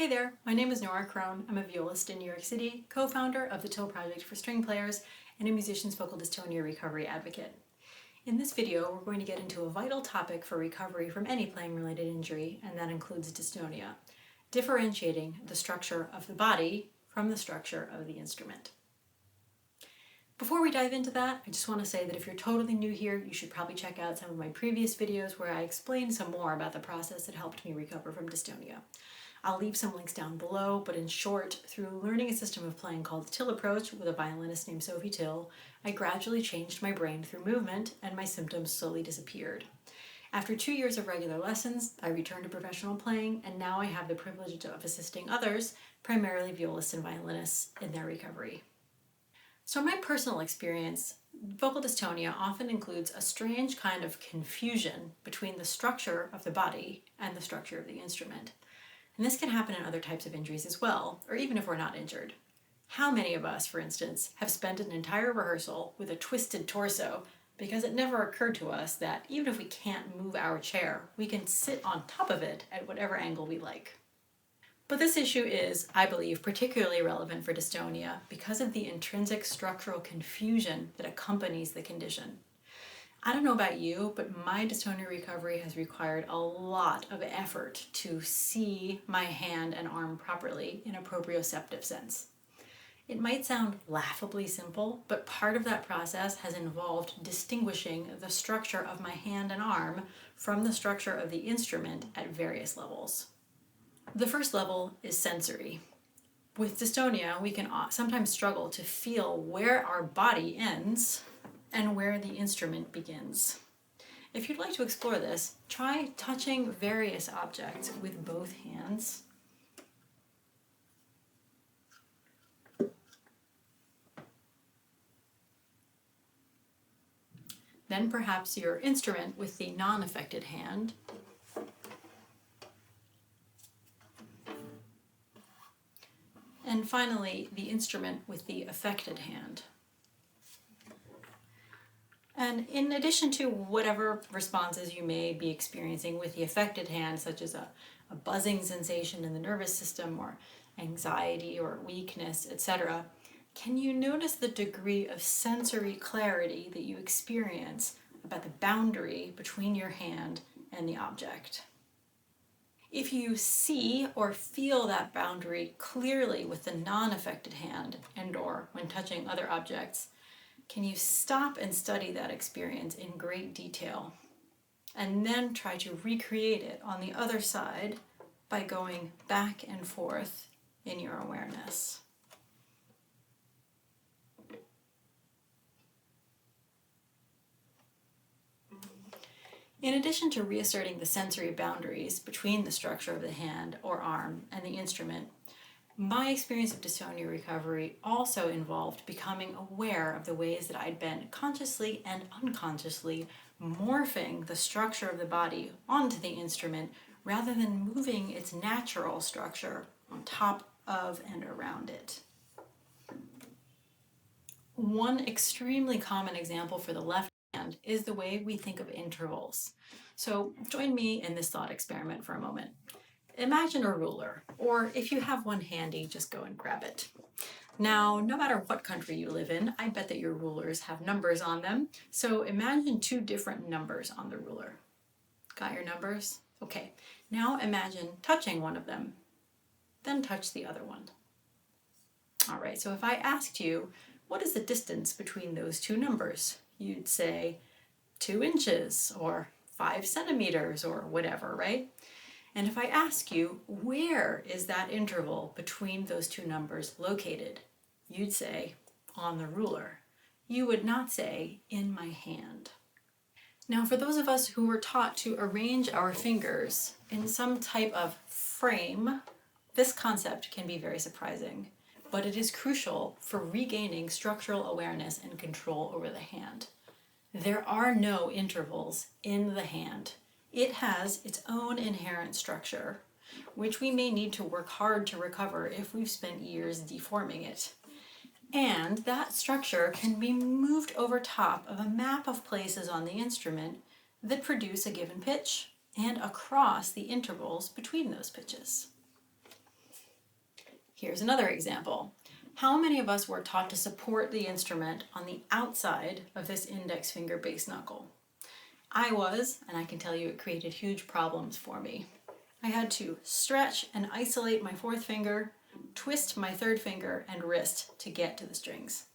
there, my name is Nora Crone. I'm a violist in New York City, co-founder of the TIL Project for String Players, and a musician's focal dystonia recovery advocate. In this video, we're going to get into a vital topic for recovery from any playing-related injury, and that includes dystonia, differentiating the structure of the body from the structure of the instrument. Before we dive into that, I just want to say that if you're totally new here, you should probably check out some of my previous videos where I explain some more about the process that helped me recover from dystonia. I'll leave some links down below, but in short, through learning a system of playing called the TIL approach with a violinist named Sophie Till, I gradually changed my brain through movement and my symptoms slowly disappeared. After 2 years of regular lessons, I returned to professional playing, and now I have the privilege of assisting others, primarily violists and violinists, in their recovery. So in my personal experience, vocal dystonia often includes a strange kind of confusion between the structure of the body and the structure of the instrument. And this can happen in other types of injuries as well, or even if we're not injured. How many of us, for instance, have spent an entire rehearsal with a twisted torso because it never occurred to us that even if we can't move our chair, we can sit on top of it at whatever angle we like. But this issue is, I believe, particularly relevant for dystonia because of the intrinsic structural confusion that accompanies the condition. I don't know about you, but my dystonia recovery has required a lot of effort to see my hand and arm properly in a proprioceptive sense. It might sound laughably simple, but part of that process has involved distinguishing the structure of my hand and arm from the structure of the instrument at various levels. The first level is sensory. With dystonia, we can sometimes struggle to feel where our body ends and where the instrument begins. If you'd like to explore this, try touching various objects with both hands. Then perhaps your instrument with the non-affected hand. And finally, the instrument with the affected hand. And in addition to whatever responses you may be experiencing with the affected hand, such as a buzzing sensation in the nervous system or anxiety or weakness, etc., can you notice the degree of sensory clarity that you experience about the boundary between your hand and the object? If you see or feel that boundary clearly with the non-affected hand and/or when touching other objects, can you stop and study that experience in great detail and then try to recreate it on the other side by going back and forth in your awareness? In addition to reasserting the sensory boundaries between the structure of the hand or arm and the instrument, my experience of dystonia recovery also involved becoming aware of the ways that I'd been consciously and unconsciously morphing the structure of the body onto the instrument rather than moving its natural structure on top of and around it. One extremely common example for the left hand is the way we think of intervals. So join me in this thought experiment for a moment. Imagine a ruler, or if you have one handy, just go and grab it. Now, no matter what country you live in, I bet that your rulers have numbers on them. So imagine two different numbers on the ruler. Got your numbers? Okay, now imagine touching one of them, then touch the other one. All right, so if I asked you, what is the distance between those two numbers? You'd say 2 inches or 5 centimeters or whatever, right? And if I ask you, where is that interval between those two numbers located? You'd say, on the ruler. You would not say, in my hand. Now, for those of us who were taught to arrange our fingers in some type of frame, this concept can be very surprising, but it is crucial for regaining structural awareness and control over the hand. There are no intervals in the hand. It has its own inherent structure, which we may need to work hard to recover if we've spent years deforming it. And that structure can be moved over top of a map of places on the instrument that produce a given pitch and across the intervals between those pitches. Here's another example. How many of us were taught to support the instrument on the outside of this index finger base knuckle? I was, and I can tell you it created huge problems for me. I had to stretch and isolate my fourth finger, twist my third finger and wrist to get to the strings.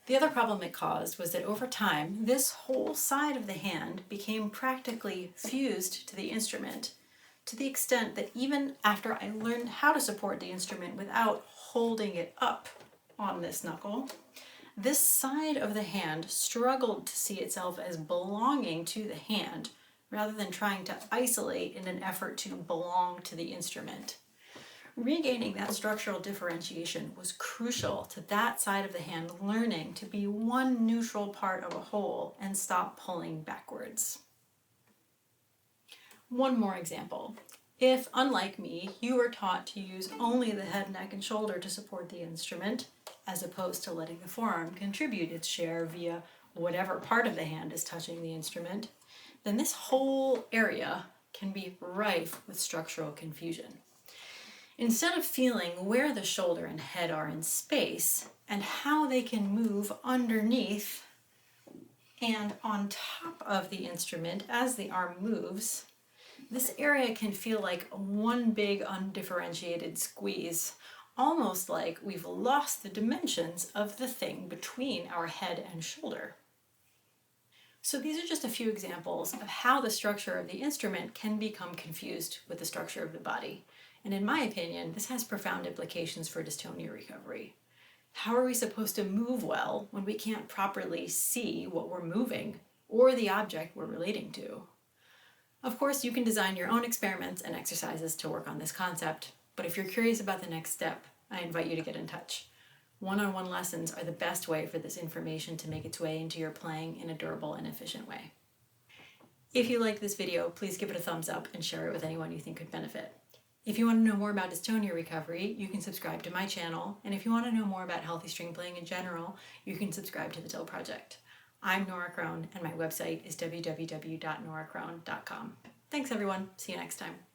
The other problem it caused was that over time, this whole side of the hand became practically fused to the instrument, to the extent that even after I learned how to support the instrument without holding it up on this knuckle, this side of the hand struggled to see itself as belonging to the hand rather than trying to isolate in an effort to belong to the instrument. Regaining that structural differentiation was crucial to that side of the hand learning to be one neutral part of a whole and stop pulling backwards. One more example. If, unlike me, you were taught to use only the head, neck, and shoulder to support the instrument, as opposed to letting the forearm contribute its share via whatever part of the hand is touching the instrument, then this whole area can be rife with structural confusion. Instead of feeling where the shoulder and head are in space and how they can move underneath and on top of the instrument as the arm moves, this area can feel like one big undifferentiated squeeze, almost like we've lost the dimensions of the thing between our head and shoulder. So these are just a few examples of how the structure of the instrument can become confused with the structure of the body. And in my opinion, this has profound implications for dystonia recovery. How are we supposed to move well when we can't properly see what we're moving or the object we're relating to? Of course, you can design your own experiments and exercises to work on this concept, but if you're curious about the next step, I invite you to get in touch. One-on-one lessons are the best way for this information to make its way into your playing in a durable and efficient way. If you like this video, please give it a thumbs up and share it with anyone you think could benefit. If you want to know more about dystonia recovery, you can subscribe to my channel, and if you want to know more about healthy string playing in general, you can subscribe to the Till Project. I'm Nora Crone, and my website is www.noracrone.com. Thanks everyone. See you next time.